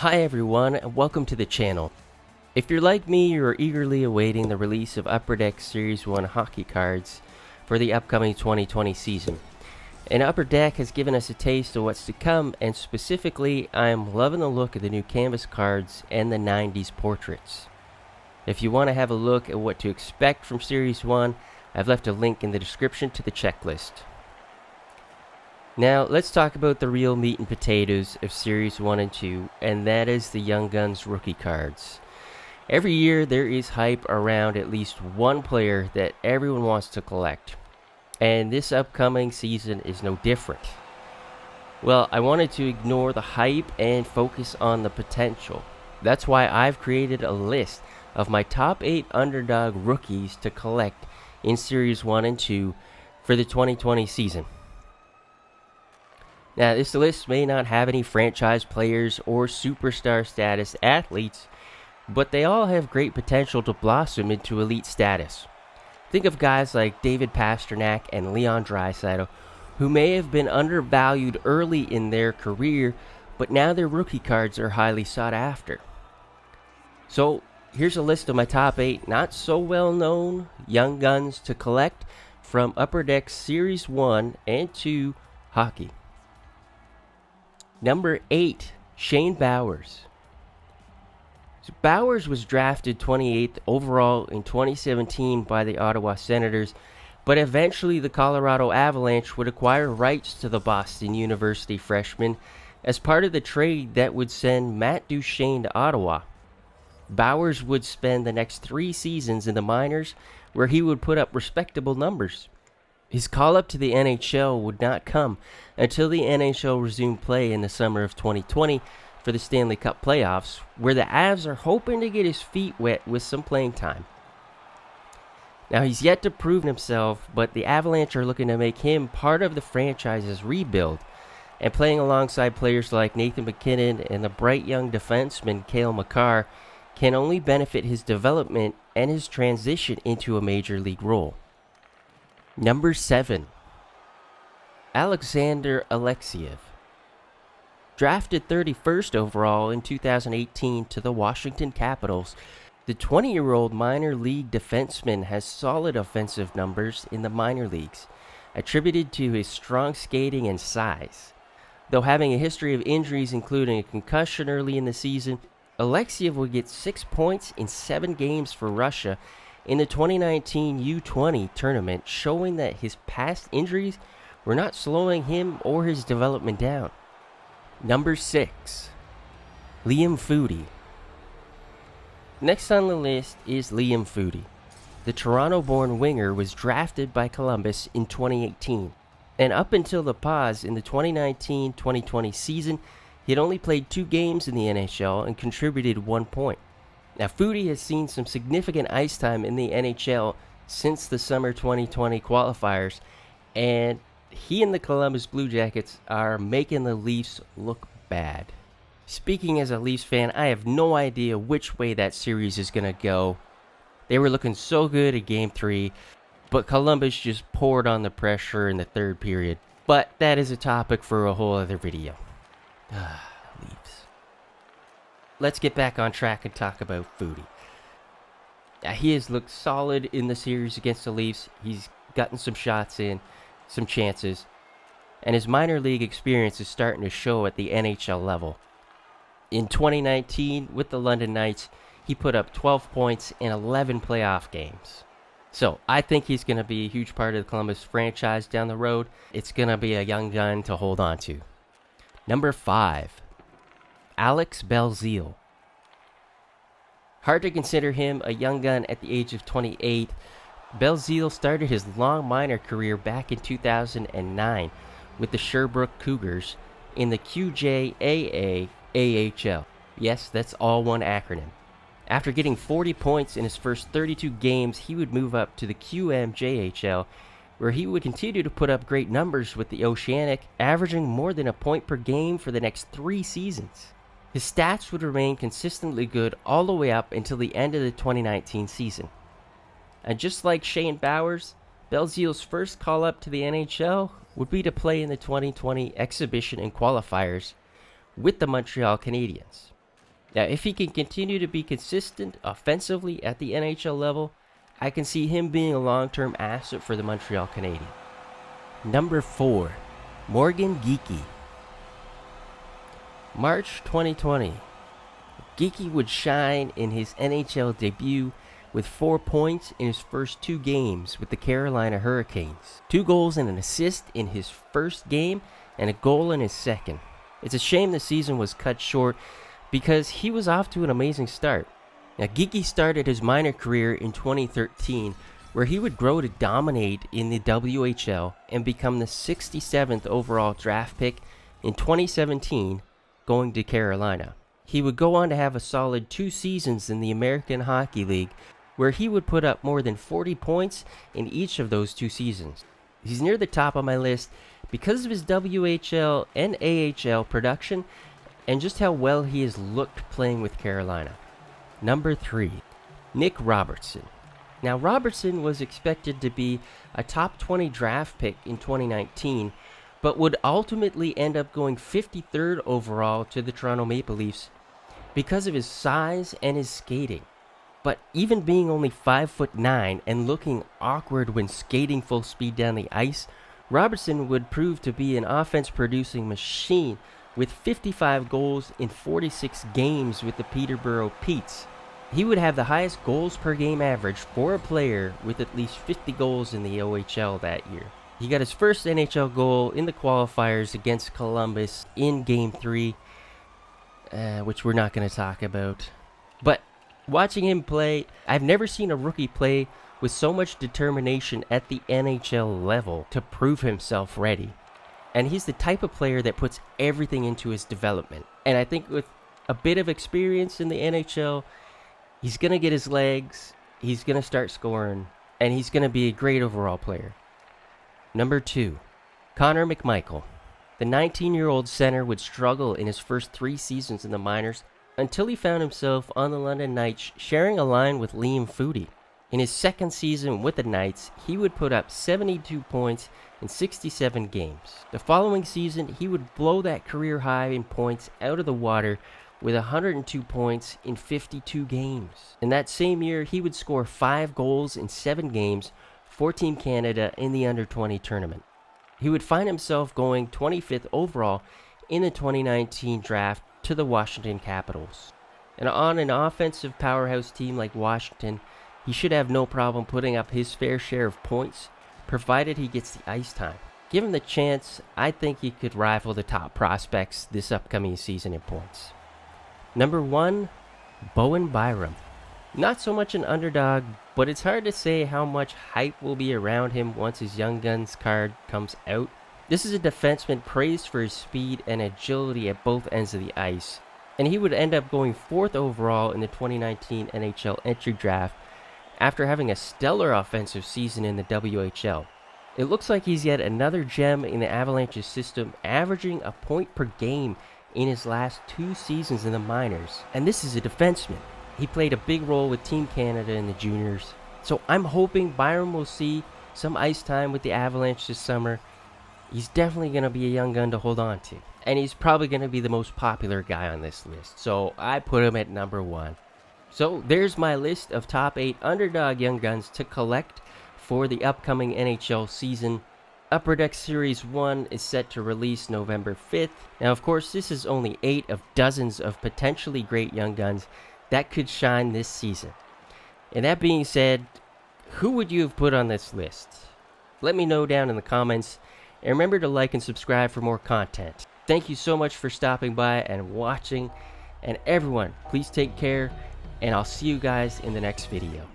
Hi everyone, and welcome to the channel. If you're like me, you're eagerly awaiting the release of Upper Deck Series 1 hockey cards for the upcoming 2020 season. And Upper Deck has given us a taste of what's to come, and specifically, I'm loving the look of the new canvas cards and the 90s portraits. If you want to have a look at what to expect from Series 1, I've left a link in the description to the checklist. Now, let's talk about the real meat and potatoes of Series 1 and 2, and that is the Young Guns rookie cards. Every year, there is hype around at least one player that everyone wants to collect, and this upcoming season is no different. Well, I wanted to ignore the hype and focus on the potential. That's why I've created a list of my top 8 Underdog rookies to collect in Series 1 and 2 for the 2020 season. Now, this list may not have any franchise players or superstar status athletes, but they all have great potential to blossom into elite status. Think of guys like David Pastrnak and Leon Draisaitl, who may have been undervalued early in their career, but now their rookie cards are highly sought after. So, here's a list of my top 8 not so well known Young Guns to collect from Upper Deck Series 1 and 2 hockey. Number 8, Shane Bowers. So Bowers was drafted 28th overall in 2017 by the Ottawa Senators, but eventually the Colorado Avalanche would acquire rights to the Boston University freshman as part of the trade that would send Matt Duchene to Ottawa. Bowers would spend the next 3 seasons in the minors, where he would put up respectable numbers. His call-up to the NHL would not come until the NHL resumed play in the summer of 2020 for the Stanley Cup playoffs, where the Avs are hoping to get his feet wet with some playing time. Now, he's yet to prove himself, but the Avalanche are looking to make him part of the franchise's rebuild, and playing alongside players like Nathan MacKinnon and the bright young defenseman Cale Makar can only benefit his development and his transition into a major league role. Number 7, Alexeyev. Drafted 31st overall in 2018 to the Washington Capitals, the 20-year-old minor league defenseman has solid offensive numbers in the minor leagues, attributed to his strong skating and size. Though having a history of injuries, including a concussion early in the season, Alexeyev would get 6 points in 7 games for Russia in the 2019 U20 tournament, showing that his past injuries were not slowing him or his development down. Number 6, Liam Foudy. Next on the list is Liam Foudy. The Toronto-born winger was drafted by Columbus in 2018, and up until the pause in the 2019-2020 season, he had only played 2 games in the NHL and contributed 1 point. Now, Foudy has seen some significant ice time in the NHL since the summer 2020 qualifiers, and he and the Columbus Blue Jackets are making the Leafs look bad. Speaking as a Leafs fan, I have no idea which way that series is going to go. They were looking so good at Game 3, but Columbus just poured on the pressure in the 3rd period. But that is a topic for a whole other video. Leafs. Let's get back on track and talk about Foudy. He has looked solid in the series against the Leafs. He's gotten some shots in, some chances, and his minor league experience is starting to show at the NHL level. In 2019, with the London Knights, he put up 12 points in 11 playoff games. So, I think he's going to be a huge part of the Columbus franchise down the road. It's going to be a young gun to hold on to. Number 5, Alex Belzile. Hard to consider him a young gun at the age of 28. Belzile started his long minor career back in 2009 with the Sherbrooke Cougars in the QJAA AHL. Yes, that's all one acronym. After getting 40 points in his first 32 games, he would move up to the QMJHL, where he would continue to put up great numbers with the Oceanic, averaging more than a point per game for the next 3 seasons. His stats would remain consistently good all the way up until the end of the 2019 season. And just like Shane Bowers, Belzile's first call-up to the NHL would be to play in the 2020 exhibition and qualifiers with the Montreal Canadiens. Now, if he can continue to be consistent offensively at the NHL level, I can see him being a long-term asset for the Montreal Canadiens. Number 4, Morgan Geeky. March 2020. Geeky would shine in his NHL debut with 4 points in his first 2 games with the Carolina Hurricanes. 2 goals and an assist in his first game and a goal in his second. It's a shame the season was cut short because he was off to an amazing start. Now, Geeky started his minor career in 2013, where he would grow to dominate in the WHL and become the 67th overall draft pick in 2017, going to Carolina. He would go on to have a solid 2 seasons in the American Hockey League, where he would put up more than 40 points in each of those 2 seasons. He's near the top of my list because of his WHL and AHL production and just how well he has looked playing with Carolina. Number 3, Nick Robertson. Now, Robertson was expected to be a top 20 draft pick in 2019, but would ultimately end up going 53rd overall to the Toronto Maple Leafs because of his size and his skating. But even being only 5'9" and looking awkward when skating full speed down the ice, Robertson would prove to be an offense-producing machine with 55 goals in 46 games with the Peterborough Petes. He would have the highest goals per game average for a player with at least 50 goals in the OHL that year. He got his first NHL goal in the qualifiers against Columbus in Game 3, which we're not going to talk about. But watching him play, I've never seen a rookie play with so much determination at the NHL level to prove himself ready. And he's the type of player that puts everything into his development. And I think with a bit of experience in the NHL, he's going to get his legs, he's going to start scoring, and he's going to be a great overall player. Number 2, Connor McMichael. The 19-year-old center would struggle in his first 3 seasons in the minors until he found himself on the London Knights sharing a line with Liam Foudy. In his second season with the Knights, he would put up 72 points in 67 games. The following season, he would blow that career high in points out of the water with 102 points in 52 games. In that same year, he would score 5 goals in 7 games for Team Canada in the Under-20 tournament. He would find himself going 25th overall in the 2019 draft to the Washington Capitals. And on an offensive powerhouse team like Washington, he should have no problem putting up his fair share of points, provided he gets the ice time. Give him the chance, I think he could rival the top prospects this upcoming season in points. Number 1, Bowen Byram. Not so much an underdog, but it's hard to say how much hype will be around him once his Young Guns card comes out. This is a defenseman praised for his speed and agility at both ends of the ice, and he would end up going 4th overall in the 2019 NHL entry draft after having a stellar offensive season in the WHL. It looks like he's yet another gem in the Avalanche's system, averaging a point per game in his last 2 seasons in the minors. And this is a defenseman. He played a big role with Team Canada in the juniors. So I'm hoping Byram will see some ice time with the Avalanche this summer. He's definitely going to be a young gun to hold on to. And he's probably going to be the most popular guy on this list. So I put him at number 1. So there's my list of top 8 underdog young guns to collect for the upcoming NHL season. Upper Deck Series 1 is set to release November 5th. Now, of course, this is only 8 of dozens of potentially great young guns that could shine this season. And that being said, who would you have put on this list? Let me know down in the comments. And remember to like and subscribe for more content. Thank you so much for stopping by and watching. And everyone, please take care. And I'll see you guys in the next video.